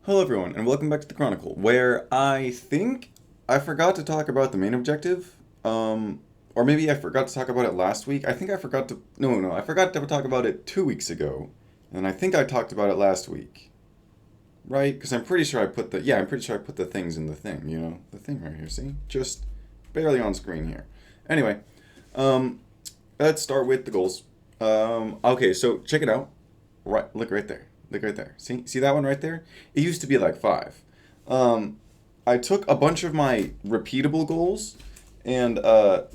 Hello, everyone, and welcome back to the Chronicle, where I think I forgot to talk about the main objective. Or maybe I forgot to talk about it last week. I think I forgot to. No, I forgot to talk about it 2 weeks ago. And I think I talked about it last week. Right? Because I'm pretty sure I put the. Yeah, I'm pretty sure I put the things in the thing, The thing right here, see? Just barely on screen here. Anyway, um, let's start with the goals. Okay, so check it out. Right, look right there. Look right there. See that one right there? It used to be like five. Um, I took a bunch of my repeatable goals, and what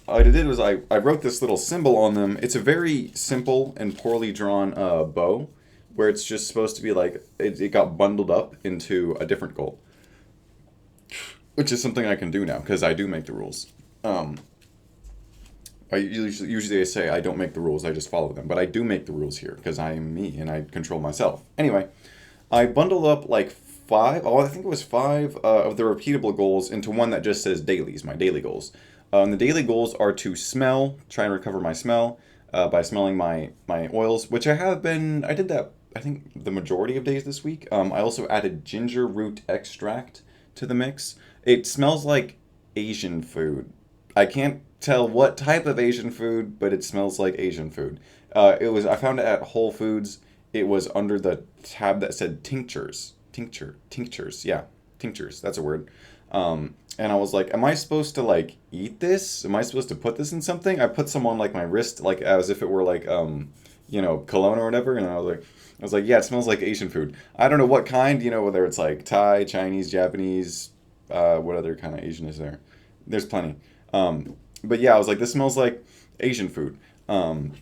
I did was I wrote this little symbol on them. It's a very simple and poorly drawn bow, where it's just supposed to be like it got bundled up into a different goal, which is something I can do now because I do make the rules. Um, I usually say I don't make the rules, I just follow them. But I do make the rules here because I am me and I control myself. Anyway, I bundled up like five, I think it was five of the repeatable goals into one that just says dailies, my daily goals. The daily goals are to smell, try and recover my smell by smelling my oils, which I did that, I think, the majority of days this week. I also added ginger root extract to the mix. It smells like Asian food. I can't tell what type of Asian food, but it smells like Asian food. I found it at Whole Foods. It was under the tab that said tinctures. Tinctures, yeah, tinctures, that's a word. And I was like, am I supposed to like eat this? Am I supposed to put this in something? I put some on like my wrist, like as if it were like cologne or whatever, and I was like, yeah, it smells like Asian food. I don't know what kind, whether it's like Thai, Chinese, Japanese, what other kind of Asian is there? There's plenty. But yeah, I was like, this smells like Asian food. Um,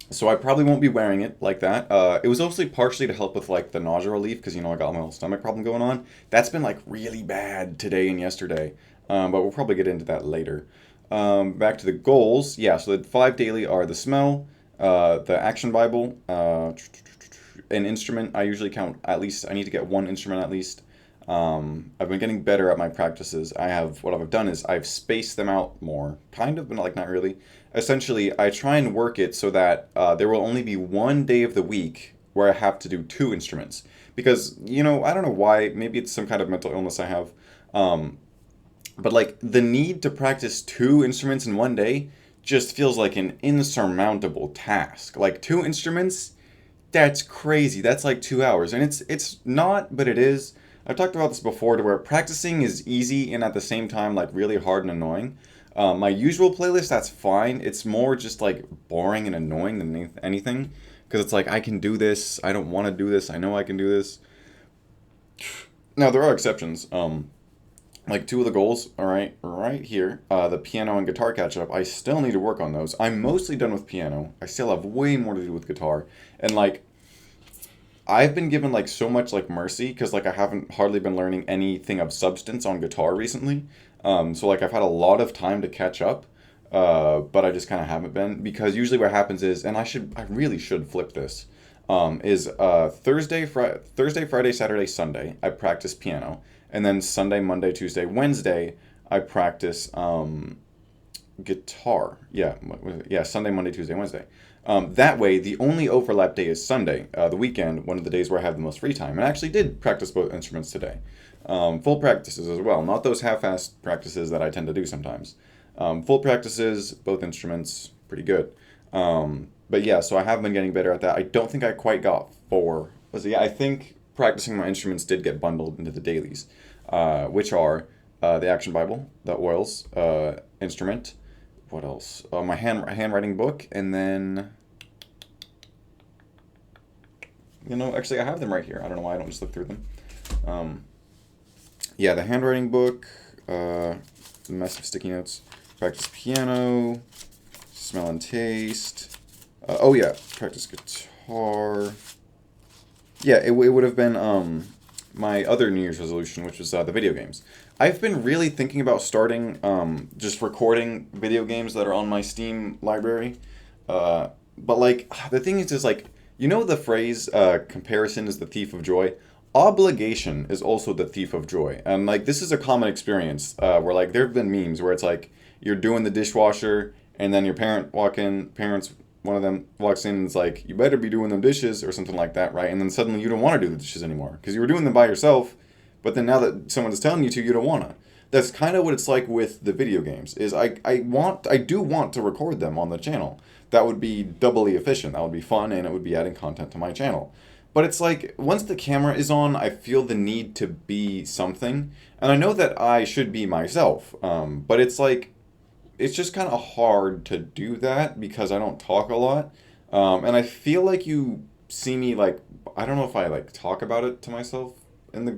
so I probably won't be wearing it like that. It was also partially to help with like the nausea relief because I got my whole stomach problem going on. That's been like really bad today and yesterday. But we'll probably get into that later. Back to the goals. Yeah, so the five daily are the smell, the action Bible, an instrument. I usually count at least. I need to get one instrument at least. I've been getting better at my practices. What I've done is I've spaced them out more, kind of, but like not really. Essentially, I try and work it so that there will only be one day of the week where I have to do two instruments. Because, I don't know why, maybe it's some kind of mental illness I have. Um, but like the need to practice two instruments in one day just feels like an insurmountable task. Like two instruments, that's crazy. That's like 2 hours. And it's not, but it is. I've talked about this before to where practicing is easy and at the same time like really hard and annoying. My usual playlist, that's fine. It's more just like boring and annoying than anything. Because it's like, I can do this. I don't want to do this. I know I can do this. Now, there are exceptions. Like two of the goals, all right here, the piano and guitar catch up. I still need to work on those. I'm mostly done with piano. I still have way more to do with guitar. And like, I've been given like so much like mercy because like I haven't hardly been learning anything of substance on guitar recently. So like I've had a lot of time to catch up, but I just kind of haven't been because usually what happens is, and I really should flip this, is Thursday, Friday, Saturday, Sunday I practice piano, and then Sunday, Monday, Tuesday, Wednesday I practice guitar. Yeah, yeah, Sunday, Monday, Tuesday, Wednesday. That way, the only overlap day is Sunday, the weekend, one of the days where I have the most free time. And I actually did practice both instruments today. Full practices as well, not those half-assed practices that I tend to do sometimes. Full practices, both instruments, pretty good. But yeah, so I have been getting better at that. I don't think I quite got four. Yeah, I think practicing my instruments did get bundled into the dailies, which are the Action Bible, the oils, instrument, what else? My handwriting book, and then actually I have them right here. I don't know why I don't just look through them. Um, yeah, the handwriting book, the massive sticky notes, practice piano, smell and taste. Oh yeah, practice guitar. Yeah, it would have been my other New Year's resolution, which was the video games. I've been really thinking about starting just recording video games that are on my Steam library. But like the thing is like the phrase "comparison is the thief of joy." Obligation is also the thief of joy, and like this is a common experience where like there have been memes where it's like you're doing the dishwasher and then your parents one of them walks in and is like, "You better be doing them dishes," or something like that, right? And then suddenly you don't want to do the dishes anymore because you were doing them by yourself, but then now that someone's telling you to, you don't want to. That's kind of what it's like with the video games. Is I do want to record them on the channel. That would be doubly efficient. That would be fun, and it would be adding content to my channel. But it's like once the camera is on, I feel the need to be something, and I know that I should be myself. But it's like it's just kind of hard to do that because I don't talk a lot. And I feel like you see me like I don't know if I like talk about it to myself in the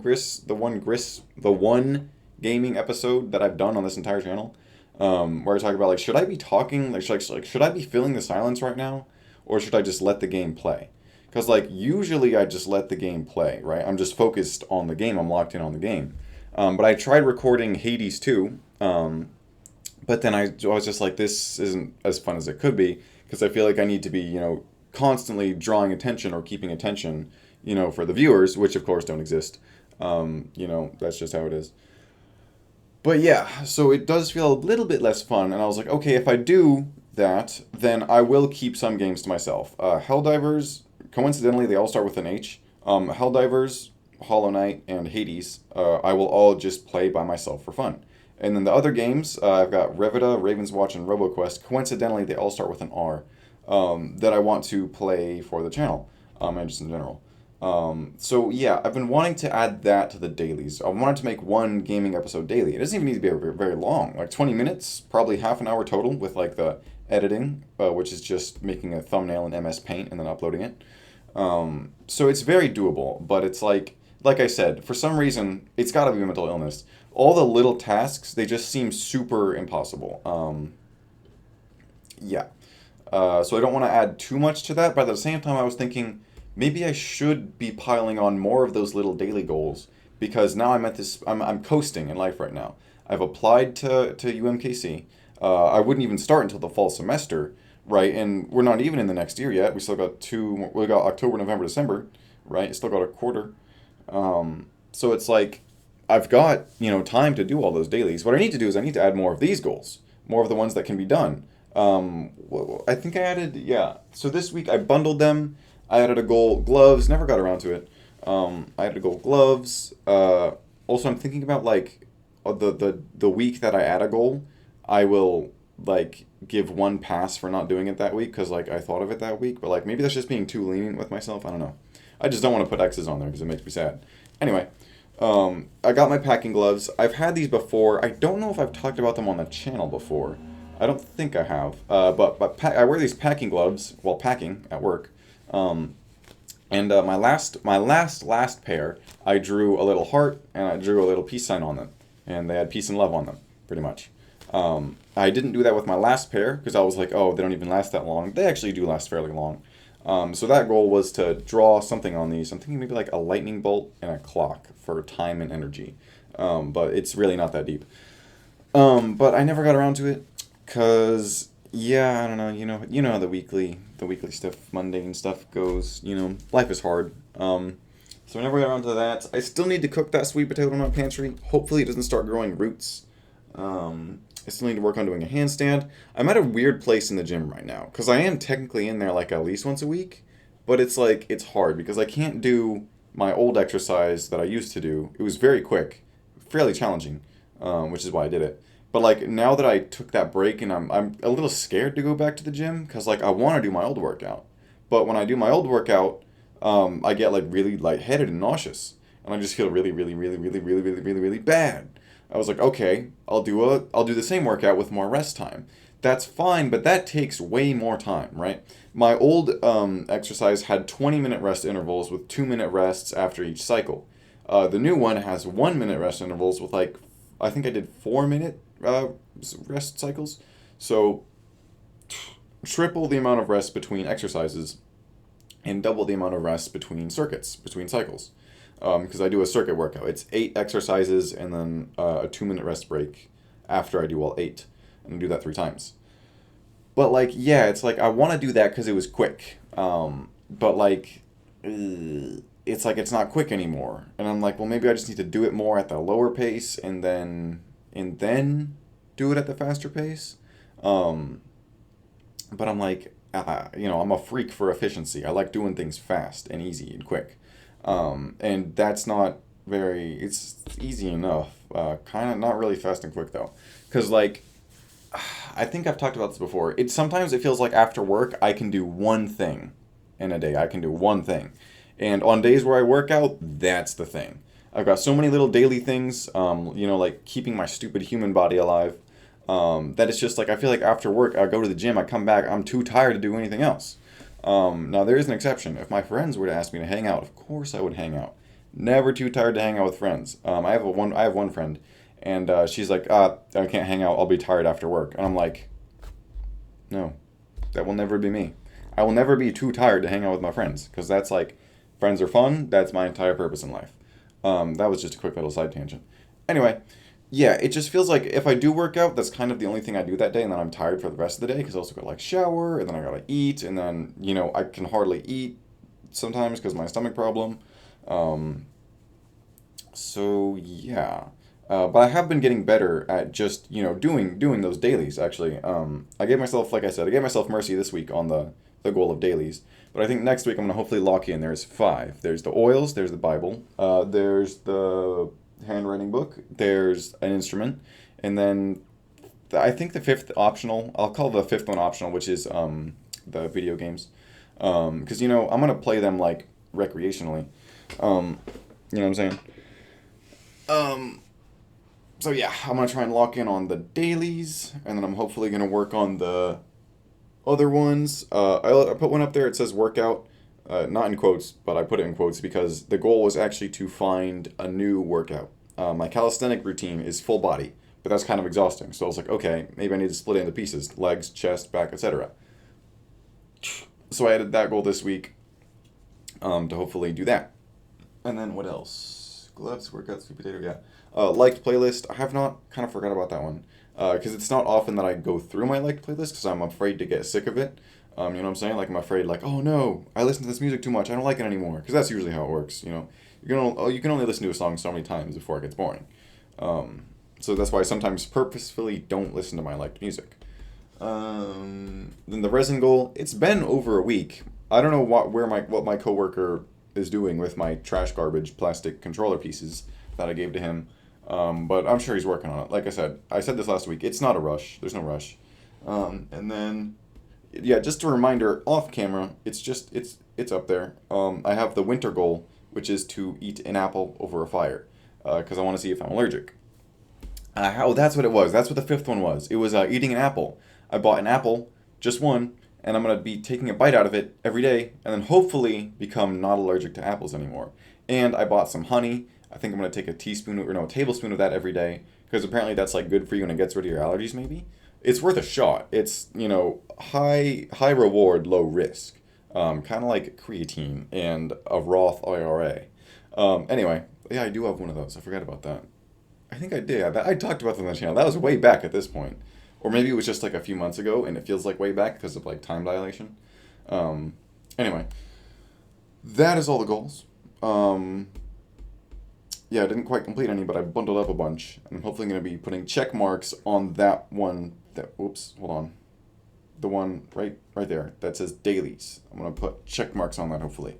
one gaming episode that I've done on this entire channel, where I talk about like should I be talking like should I be filling the silence right now, or should I just let the game play? Because like usually I just let the game play, right? I'm just focused on the game. I'm locked in on the game. But I tried recording Hades 2. But then I was just like, this isn't as fun as it could be because I feel like I need to be, constantly drawing attention or keeping attention, for the viewers, which of course don't exist. That's just how it is. But yeah, so it does feel a little bit less fun, and I was like, okay, if I do that, then I will keep some games to myself. Helldivers, coincidentally, they all start with an H. Helldivers, Hollow Knight, and Hades, I will all just play by myself for fun. And then the other games, I've got Revita, Raven's Watch, and RoboQuest. Coincidentally, they all start with an R, that I want to play for the channel, and just in general. So yeah, I've been wanting to add that to the dailies. I wanted to make one gaming episode daily. It doesn't even need to be very, very long, like 20 minutes, probably half an hour total with like the editing, which is just making a thumbnail in MS Paint and then uploading it. So it's very doable, but it's like I said, for some reason, it's got to be mental illness. All the little tasks, they just seem super impossible. Yeah. So I don't want to add too much to that, but at the same time, I was thinking maybe I should be piling on more of those little daily goals because now I'm coasting in life right now. I've applied to UMKC. I wouldn't even start until the fall semester, right? And we're not even in the next year yet. We got October, November, December, right? Still got a quarter. So it's like I've got, time to do all those dailies. What I need to do is I need to add more of these goals, more of the ones that can be done. I think I added, yeah. So this week I bundled them. I added a goal gloves, never got around to it. I added a goal gloves. Also, I'm thinking about like the week that I add a goal, I will like give one pass for not doing it that week because like I thought of it that week. But like maybe that's just being too lenient with myself. I don't know. I just don't want to put X's on there because it makes me sad. Anyway, I got my packing gloves. I've had these before. I don't know if I've talked about them on the channel before. I don't think I have. I wear these packing gloves while packing at work. And my last pair, I drew a little heart and I drew a little peace sign on them, and they had peace and love on them, pretty much. I didn't do that with my last pair because I was like, oh, they don't even last that long. They actually do last fairly long. So that goal was to draw something on these. I'm thinking maybe like a lightning bolt and a clock for time and energy. But it's really not that deep. But I never got around to it because yeah, I don't know. How the weekly stuff, mundane stuff goes. Life is hard. So I never got around to that. I still need to cook that sweet potato in my pantry. Hopefully, it doesn't start growing roots. I still need to work on doing a handstand. I'm at a weird place in the gym right now because I am technically in there like at least once a week, but it's like it's hard because I can't do my old exercise that I used to do. It was very quick, fairly challenging, which is why I did it. But like now that I took that break and I'm a little scared to go back to the gym because like I want to do my old workout, but when I do my old workout, I get like really lightheaded and nauseous, and I just feel really, really, really, really, really, really, really, really bad. I was like, okay, I'll do the same workout with more rest time. That's fine, but that takes way more time, right? My old exercise had 20-minute rest intervals with 2-minute rests after each cycle. The new one has 1-minute rest intervals with like, I think I did 4-minute rest cycles. So triple the amount of rest between exercises and double the amount of rest between circuits, between cycles. Because I do a circuit workout. It's 8 exercises and then a 2-minute rest break after I do all 8. And I do that 3 times. But like, yeah, it's like I want to do that because it was quick. But like, it's like it's not quick anymore. And I'm like, well, maybe I just need to do it more at the lower pace and then do it at the faster pace. But I'm like, I'm a freak for efficiency. I like doing things fast and easy and quick. And that's not it's easy enough. Kind of not really fast and quick though. Because, like, I think I've talked about this before. Sometimes it feels like after work, I can do one thing in a day. I can do one thing. And on days where I work out, that's the thing. I've got so many little daily things, like keeping my stupid human body alive, that it's just like I feel like after work, I go to the gym, I come back, I'm too tired to do anything else. Now, there is an exception. If my friends were to ask me to hang out, of course I would hang out. Never too tired to hang out with friends. I have one friend, and she's like, I can't hang out. I'll be tired after work. And I'm like, no, that will never be me. I will never be too tired to hang out with my friends because that's like, friends are fun. That's my entire purpose in life. That was just a quick little side tangent. Anyway, yeah, it just feels like if I do work out, that's kind of the only thing I do that day, and then I'm tired for the rest of the day because I also got to like shower, and then I gotta eat, and then I can hardly eat sometimes because my stomach problem. Um, so yeah, but I have been getting better at just doing those dailies. Actually, I gave myself, like I said, I gave myself mercy this week on the goal of dailies. But I think next week I'm gonna hopefully lock in. There's five. There's the oils. There's the Bible. There's the handwriting book. There's an instrument, and then I think the fifth optional. I'll call the fifth one optional, which is the video games, because I'm gonna play them like recreationally. You know what I'm saying? Um, so yeah, I'm gonna try and lock in on the dailies, and then I'm hopefully gonna work on the other ones. I put one up there. It says workout, not in quotes, but I put it in quotes because the goal was actually to find a new workout. My calisthenic routine is full body, but that's kind of exhausting. So I was like, okay, maybe I need to split it into pieces: legs, chest, back, etc. So I added that goal this week, to hopefully do that. And then what else? Gloves, workout, sweet potato, yeah. Liked playlist. I have not kind of forgot about that one. Because it's not often that I go through my liked playlist because I'm afraid to get sick of it. You know what I'm saying? Like, I'm afraid, like, oh no, I listen to this music too much. I don't like it anymore. Because that's usually how it works. You can only listen to a song so many times before it gets boring. So that's why I sometimes purposefully don't listen to my liked music. Then the resin goal. It's been over a week. I don't know what my coworker is doing with my trash garbage plastic controller pieces that I gave to him. But I'm sure he's working on it. Like I said this last week. It's not a rush. There's no rush. And then, yeah, just a reminder off camera. It's up there. I have the winter goal, which is to eat an apple over a fire, because I want to see if I'm allergic. That's what it was. That's what the fifth one was. It was eating an apple. I bought an apple, just one, and I'm gonna be taking a bite out of it every day, and then hopefully become not allergic to apples anymore. And I bought some honey. I think I'm gonna take a tablespoon of that every day, because apparently that's like good for you and it gets rid of your allergies. Maybe it's worth a shot. It's high reward, low risk, kind of like creatine and a Roth IRA. Anyway, yeah, I do have one of those. I forgot about that. I think I did. I talked about them on the channel. That was way back at this point. Or maybe it was just like a few months ago and it feels like way back because of like time dilation. Um, anyway, that is all the goals. Um, yeah, I didn't quite complete any, but I bundled up a bunch. And I'm hopefully going to be putting check marks on that one. Oops, hold on. The one right there that says dailies. I'm going to put check marks on that hopefully.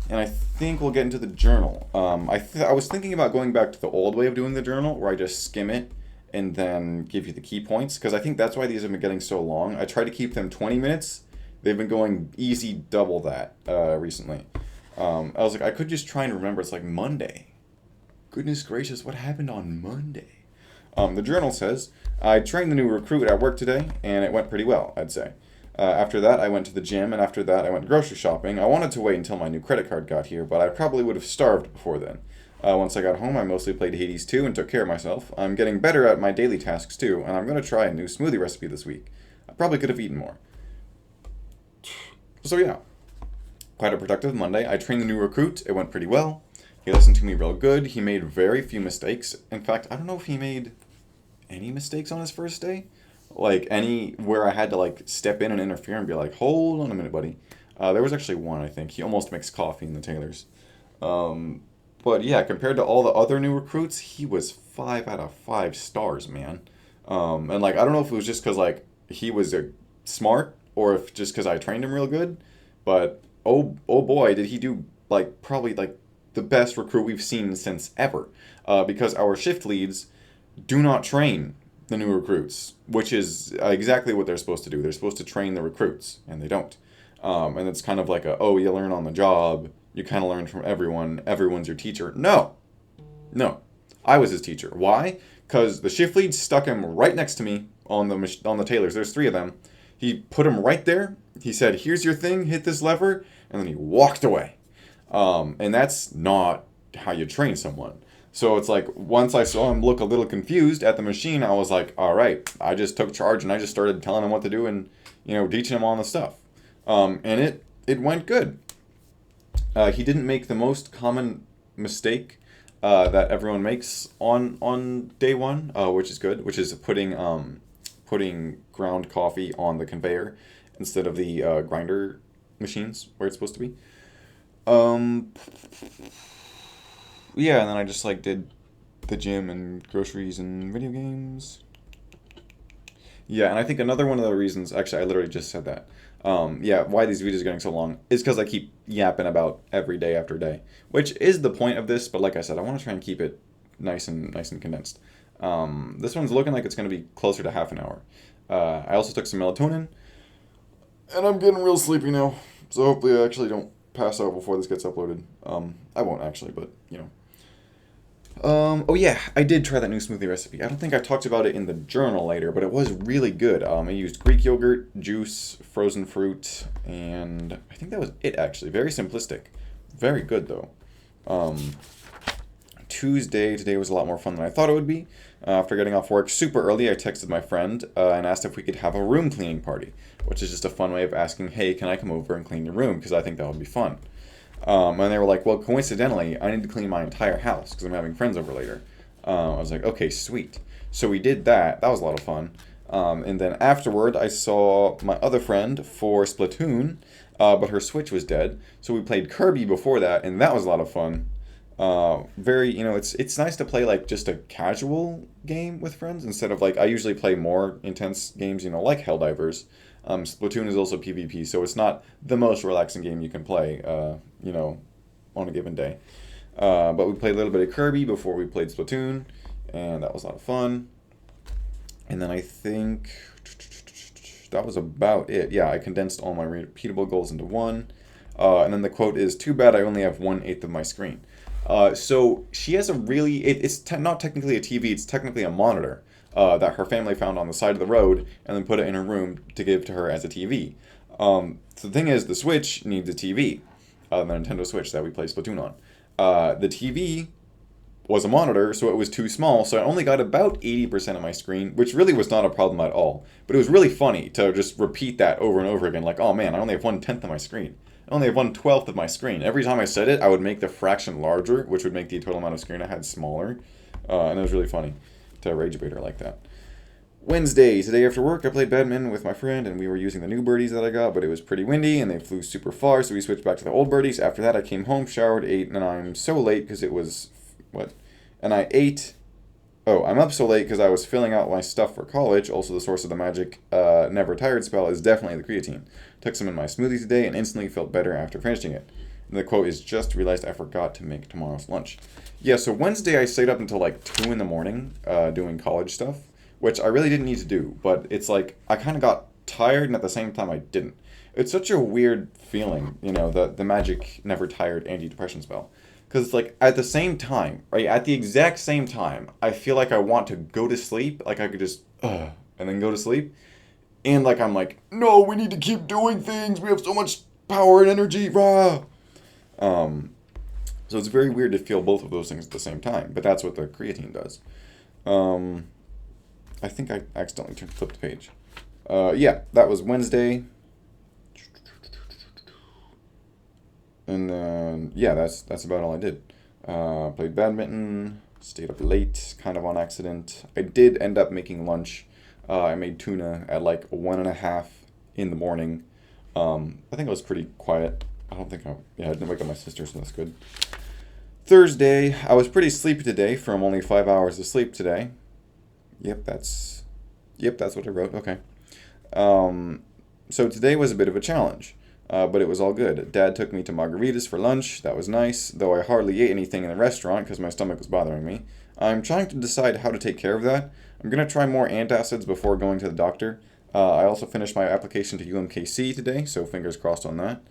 And I think we'll get into the journal. I was thinking about going back to the old way of doing the journal, where I just skim it and then give you the key points, because I think that's why these have been getting so long. I try to keep them 20 minutes. They've been going easy double that recently. I was like, I could just try and remember. It's like Monday. Goodness gracious, what happened on Monday? The journal says, I trained the new recruit at work today, and it went pretty well, I'd say. After that, I went to the gym, and after that, I went grocery shopping. I wanted to wait until my new credit card got here, but I probably would have starved before then. Once I got home, I mostly played Hades 2 and took care of myself. I'm getting better at my daily tasks too, and I'm going to try a new smoothie recipe this week. I probably could have eaten more. So yeah, quite a productive Monday. I trained the new recruit. It went pretty well. He listened to me real good. He made very few mistakes. In fact, I don't know if he made any mistakes on his first day. Like any where I had to like step in and interfere and be like, hold on a minute, buddy. There was actually one, I think. He almost mixed coffee in the Taylors. But yeah, compared to all the other new recruits, he was 5 out of 5 stars, man. And like I don't know if it was just because like he was smart, or if just because I trained him real good. But oh boy, did he do like probably like the best recruit we've seen since ever. Because our shift leads do not train the new recruits, which is exactly what they're supposed to do. They're supposed to train the recruits, and they don't. And it's kind of like you learn on the job. You kind of learn from everyone. Everyone's your teacher. No, no, I was his teacher. Why? Because the shift lead stuck him right next to me on the tailors. There's three of them. He put him right there. He said, "Here's your thing. Hit this lever," and then he walked away. And that's not how you train someone. So it's like once I saw him look a little confused at the machine, I was like, all right, I just took charge and I just started telling him what to do and teaching him all the stuff. And it went good. He didn't make the most common mistake that everyone makes on day one, which is good, which is putting ground coffee on the conveyor instead of the grinder machines where it's supposed to be. Um, yeah, and then I just like did the gym and groceries and video games. Yeah, and I think another one of the reasons, actually, I literally just said that. Yeah, why these videos are getting so long is because I keep yapping about every day after day, which is the point of this. But like I said, I want to try and keep it nice and condensed. This one's looking like it's going to be closer to half an hour. I also took some melatonin, and I'm getting real sleepy now. So hopefully I actually don't pass out before this gets uploaded. I won't actually, but oh yeah, I did try that new smoothie recipe. I don't think I talked about it in the journal later, but it was really good. I used Greek yogurt, juice, frozen fruit, and I think that was it actually. Very simplistic. Very good though. Um, today was a lot more fun than I thought it would be. After getting off work super early, I texted my friend and asked if we could have a room cleaning party, which is just a fun way of asking, hey, can I come over and clean your room? Because I think that would be fun. And they were like, well, coincidentally, I need to clean my entire house because I'm having friends over later. I was like, okay, sweet. So we did that. That was a lot of fun. And then afterward, I saw my other friend for Splatoon, but her Switch was dead. So we played Kirby before that, and that was a lot of fun. It's nice to play like just a casual game with friends instead of like I usually play more intense games, like Helldivers. Splatoon is also PvP, so it's not the most relaxing game you can play, on a given day. But we played a little bit of Kirby before we played Splatoon, and that was a lot of fun. And then I think that was about it. Yeah, I condensed all my repeatable goals into one. And then the quote is, "Too bad I only have 1/8 of my screen." So she has a really, not technically a TV, it's technically a monitor that her family found on the side of the road and then put it in her room to give to her as a TV. So the thing is, the Switch needs a TV, the Nintendo Switch that we play Splatoon on. The TV was a monitor, so it was too small, so I only got about 80% of my screen, which really was not a problem at all. But it was really funny to just repeat that over and over again, like, oh man, I only have 1/10 of my screen. I only have 1/12 of my screen. Every time I said it, I would make the fraction larger, which would make the total amount of screen I had smaller. And it was really funny to rage bait her like that. Wednesday, today after work, I played badminton with my friend, and we were using the new birdies that I got, but it was pretty windy, and they flew super far, so we switched back to the old birdies. After that, I came home, showered, ate, and I'm so late because it was, what? And I ate. Oh, I'm up so late because I was filling out my stuff for college. Also, the source of the magic never tired spell is definitely the creatine. Took some in my smoothie today and instantly felt better after finishing it. And the quote is, just realized I forgot to make tomorrow's lunch. Yeah, so Wednesday I stayed up until like 2 in the morning doing college stuff, which I really didn't need to do. But it's like I kind of got tired and at the same time I didn't. It's such a weird feeling, the magic never tired anti-depression spell. Because, like, at the same time, right, at the exact same time, I feel like I want to go to sleep. Like, I could just, and then go to sleep. And, like, I'm like, no, we need to keep doing things. We have so much power and energy. Rah! So it's very weird to feel both of those things at the same time. But that's what the creatine does. I think I accidentally flipped the page. Yeah, that was Wednesday. And then, yeah, that's about all I did. Played badminton, stayed up late, kind of on accident. I did end up making lunch. I made tuna at like 1:30 in the morning. I think it was pretty quiet. I didn't wake up my sister, so that's good. Thursday, I was pretty sleepy today from only 5 hours of sleep today. Yep, that's what I wrote. Okay. So today was a bit of a challenge, but it was all good. Dad took me to Margaritas for lunch. That was nice, though I hardly ate anything in the restaurant because my stomach was bothering me. I'm trying to decide how to take care of that. I'm going to try more antacids before going to the doctor. I also finished my application to UMKC today, so fingers crossed on that.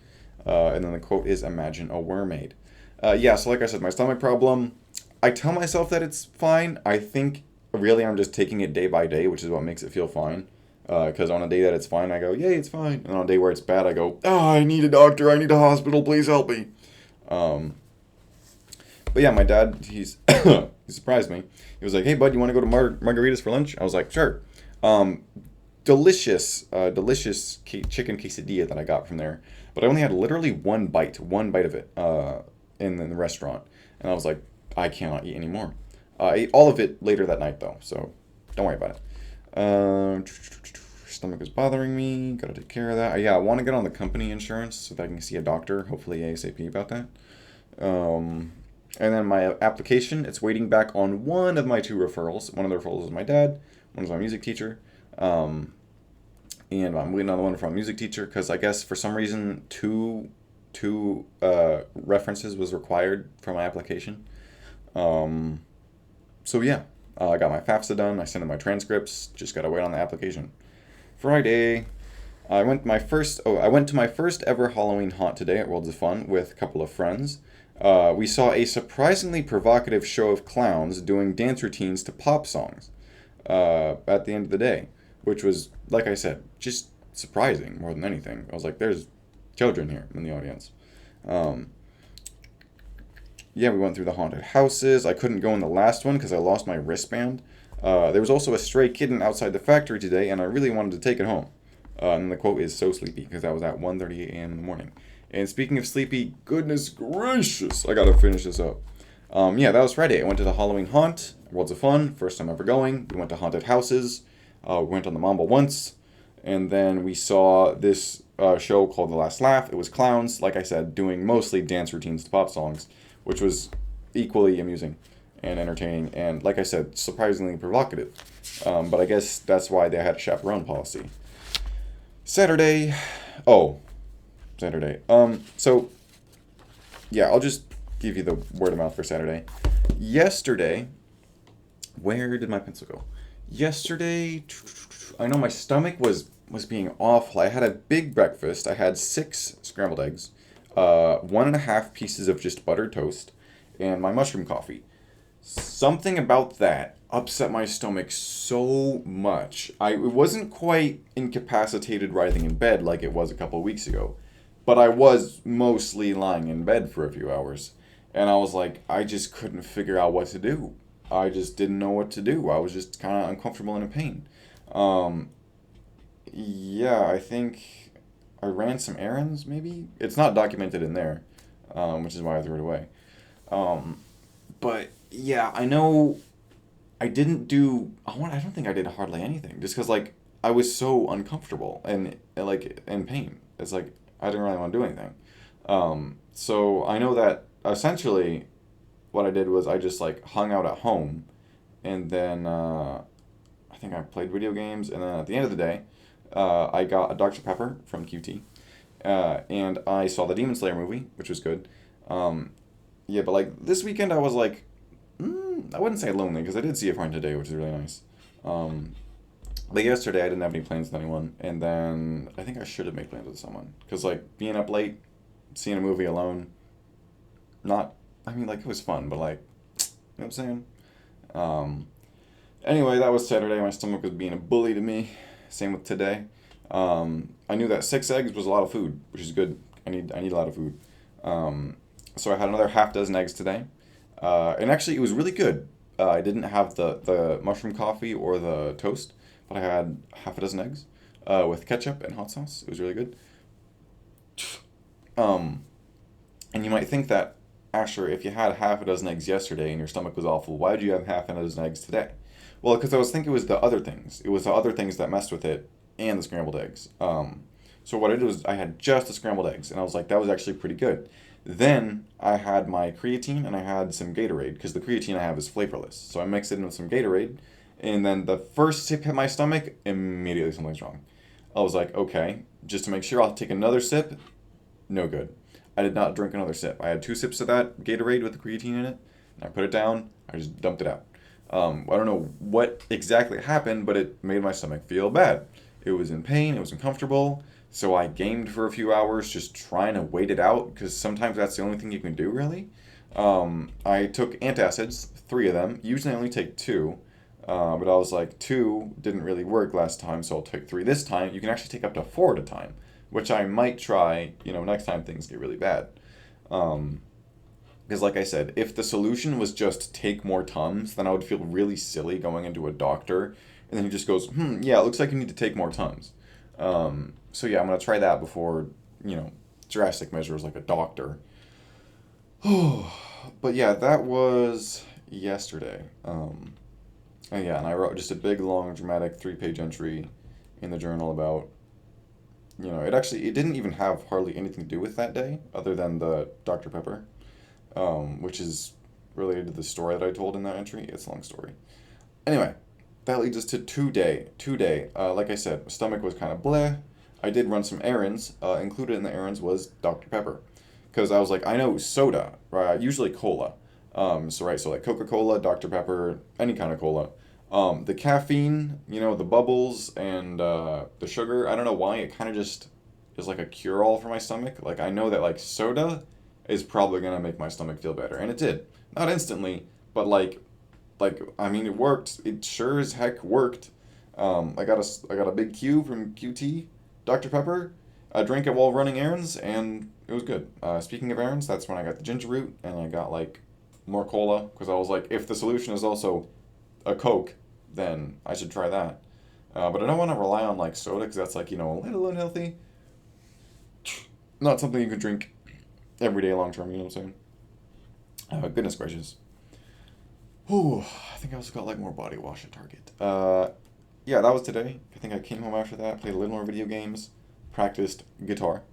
And then the quote is Imagine a Mermaid. Yeah, so like I said, my stomach problem, I tell myself that it's fine. I think really I'm just taking it day by day, which is what makes it feel fine. Because on a day that it's fine, I go, yay, it's fine. And on a day where it's bad, I go, I need a doctor, I need a hospital, please help me. Um, but yeah, my dad, he surprised me. He was like, hey, bud, you want to go to Margaritas for lunch? I was like, sure. Um, delicious chicken quesadilla that I got from there. But I only had literally one bite of it in the restaurant. And I was like, I cannot eat anymore. I ate all of it later that night, though, so don't worry about it. Stomach is bothering me. Gotta take care of that. Yeah, I want to get on the company insurance so that I can see a doctor, hopefully ASAP about that. Um, and then my application, it's waiting back on one of my two referrals. One of the referrals is my dad. One is my music teacher. Um, and I'm waiting on the one from my music teacher because I guess for some reason two references was required for my application. Um, so yeah, I got my FAFSA done. I sent in my transcripts. Just gotta wait on the application. Friday, I went to my first ever Halloween haunt today at Worlds of Fun with a couple of friends. We saw a surprisingly provocative show of clowns doing dance routines to pop songs at the end of the day, which was, like I said, just surprising more than anything. I was like, there's children here in the audience. Um, yeah, we went through the haunted houses. I couldn't go in the last one because I lost my wristband. There was also a stray kitten outside the factory today, and I really wanted to take it home. And the quote is so sleepy because that was at 1:30 a.m. in the morning. And speaking of sleepy, goodness gracious, I gotta finish this up. Yeah, that was Friday. I went to the Halloween haunt, Worlds of Fun, first time ever going. We went to haunted houses. We went on the Mamba once, and then we saw this show called The Last Laugh. It was clowns, like I said, doing mostly dance routines to pop songs, which was equally amusing and entertaining, and like I said, surprisingly provocative. But I guess that's why they had a chaperone policy. Saturday, oh, Saturday. So yeah, I'll just give you the word of mouth for Saturday. Yesterday, where did my pencil go? Yesterday, I know my stomach was being awful. I had a big breakfast. I had 6 scrambled eggs, 1.5 pieces of just buttered toast, and my mushroom coffee. Something about that upset my stomach so much. It wasn't quite incapacitated writhing in bed like it was a couple of weeks ago, but I was mostly lying in bed for a few hours. And I was like, I just couldn't figure out what to do. I just didn't know what to do. I was just kind of uncomfortable and in pain. Um, yeah, I think I ran some errands, maybe? It's not documented in there, which is why I threw it away. Um, but yeah, I know I didn't do. I don't think I did hardly anything, just because like I was so uncomfortable and like in pain. It's like I didn't really want to do anything. So I know that essentially what I did was I just like hung out at home, and then I think I played video games, and then at the end of the day, I got a Dr Pepper from QT, and I saw the Demon Slayer movie, which was good. Um, yeah, but like this weekend I was like I wouldn't say lonely because I did see a friend today, which is really nice. Um, but yesterday I didn't have any plans with anyone, and then I think I should have made plans with someone because like being up late, seeing a movie alone, not. I mean, like it was fun, but like, you know what I'm saying? Um, anyway, that was Saturday. My stomach was being a bully to me. Same with today. I knew that 6 eggs was a lot of food, which is good. I need a lot of food. Um, so I had another half dozen eggs today. And actually, it was really good. I didn't have the mushroom coffee or the toast, but I had half a dozen eggs with ketchup and hot sauce. It was really good. Um, and you might think that, Asher, if you had half a dozen eggs yesterday and your stomach was awful, why did you have half a dozen eggs today? Well, because I was thinking it was the other things. It was the other things that messed with it and the scrambled eggs. So what I did was I had just the scrambled eggs, and I was like, that was actually pretty good. Then I had my creatine and I had some Gatorade because the creatine I have is flavorless. So I mixed it in with some Gatorade, and then the first sip hit my stomach, immediately something's wrong. I was like, okay, just to make sure, I'll take another sip. No good. I did not drink another sip. I had 2 sips of that Gatorade with the creatine in it, and I put it down. I just dumped it out. I don't know what exactly happened, but it made my stomach feel bad. It was in pain, it was uncomfortable, so I gamed for a few hours just trying to wait it out, because sometimes that's the only thing you can do, really. I took antacids, 3 of them. Usually I only take two, but I was like, two didn't really work last time, so I'll take three this time. You can actually take up to four at a time, which I might try, next time things get really bad. Um, because, like I said, if the solution was just take more Tums, then I would feel really silly going into a doctor, and then he just goes, yeah, it looks like you need to take more Tums. So yeah, I'm gonna try that before, you know, drastic measures like a doctor. But yeah, that was yesterday. And yeah, and I wrote just a big, long, dramatic 3-page entry in the journal about, it didn't even have hardly anything to do with that day, other than the Dr. Pepper, which is related to the story that I told in that entry. It's a long story. Anyway, that leads us to today. Today, like I said, my stomach was kind of bleh. I did run some errands. Included in the errands was Dr. Pepper, because I was like, I know soda, right? Usually cola. So like Coca Cola, Dr. Pepper, any kind of cola. The caffeine, the bubbles and the sugar. I don't know why it kind of just is like a cure all for my stomach. Like I know that like soda is probably gonna make my stomach feel better, and it did. Not instantly, but like I mean, it worked. It sure as heck worked. I got a big Q from QT, Dr. Pepper. I drank it while running errands, and it was good. Speaking of errands, that's when I got the ginger root, and I got like more cola because I was like, if the solution is also a Coke, then I should try that. But I don't want to rely on like soda because that's like a little unhealthy. Not something you can drink every day long term. You know what I'm saying? Goodness gracious. Whew, I think I also got like more body wash at Target. Yeah, that was today. I think I came home after that, played a little more video games, practiced guitar.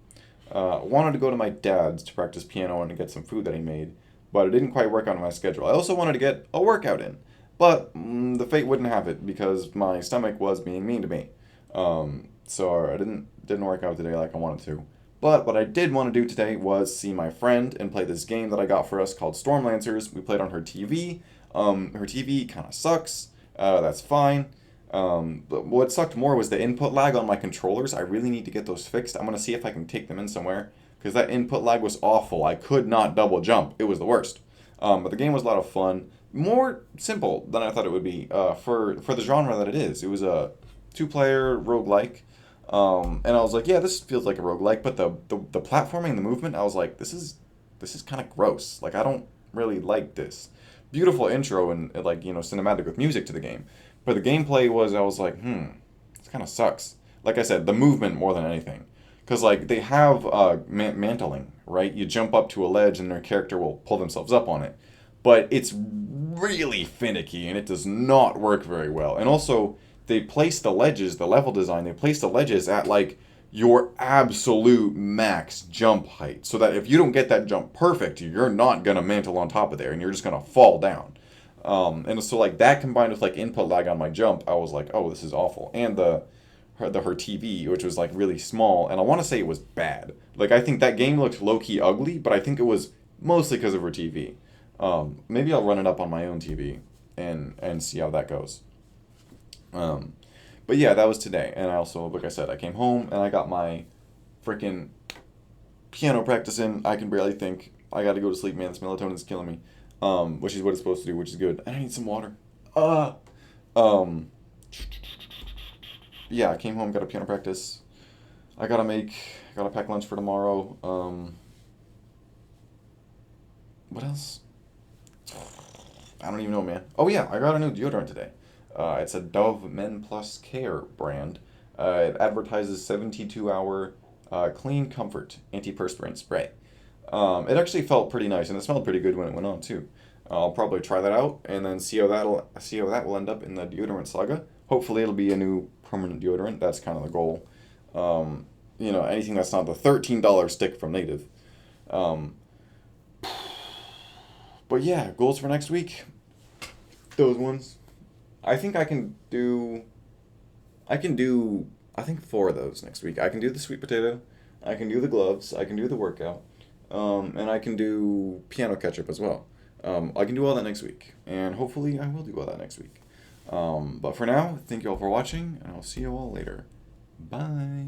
Wanted to go to my dad's to practice piano and to get some food that he made, but it didn't quite work out on my schedule. I also wanted to get a workout in, but the fate wouldn't have it because my stomach was being mean to me. So I didn't work out today like I wanted to. But what I did want to do today was see my friend and play this game that I got for us called Stormlancers. We played on her TV. Her TV kind of sucks. That's fine. But what sucked more was the input lag on my controllers. I really need to get those fixed. I'm gonna see if I can take them in somewhere because that input lag was awful. I could not double jump. It was the worst. But the game was a lot of fun. More simple than I thought it would be for the genre that it is. It was a two-player roguelike. And I was like, yeah, this feels like a roguelike, but the platforming, the movement, I was like, this is kind of gross. Like I don't really like this. Beautiful intro and like cinematic with music to the game, but the gameplay was I was like, this kind of sucks. Like I said, the movement more than anything, because like they have mantling, right? You jump up to a ledge and their character will pull themselves up on it, but it's really finicky and it does not work very well. And also they place the ledges, the level design, they place the ledges at like your absolute max jump height. So that if you don't get that jump perfect, you're not gonna mantle on top of there and you're just gonna fall down. And so like that combined with like input lag on my jump, I was like, oh, this is awful. And her TV, which was like really small, and I want to say it was bad. Like I think that game looked low key ugly, but I think it was mostly because of her TV. Maybe I'll run it up on my own TV and see how that goes. Um, but yeah, that was today. And I also, like I said, I came home and I got my freaking piano practice in. I can barely think. I got to go to sleep, man. This melatonin's killing me. Which is what it's supposed to do, which is good. And I need some water. Uh, um, yeah, I came home, got a piano practice. Gotta pack lunch for tomorrow. What else? I don't even know, man. Oh yeah, I got a new deodorant today. It's a Dove Men Plus Care brand. It advertises 72-hour clean comfort antiperspirant spray. It actually felt pretty nice and it smelled pretty good when it went on too. I'll probably try that out and then see how that will end up in the deodorant saga. Hopefully it'll be a new permanent deodorant. That's kind of the goal. Anything that's not the $13 stick from Native. Um, but yeah, goals for next week. Those ones. I think I can do I think 4 of those next week. I can do the sweet potato, I can do the gloves, I can do the workout, and I can do piano catch up as well. I can do all that next week, and hopefully I will do all that next week. But for now, thank you all for watching, and I'll see you all later. Bye.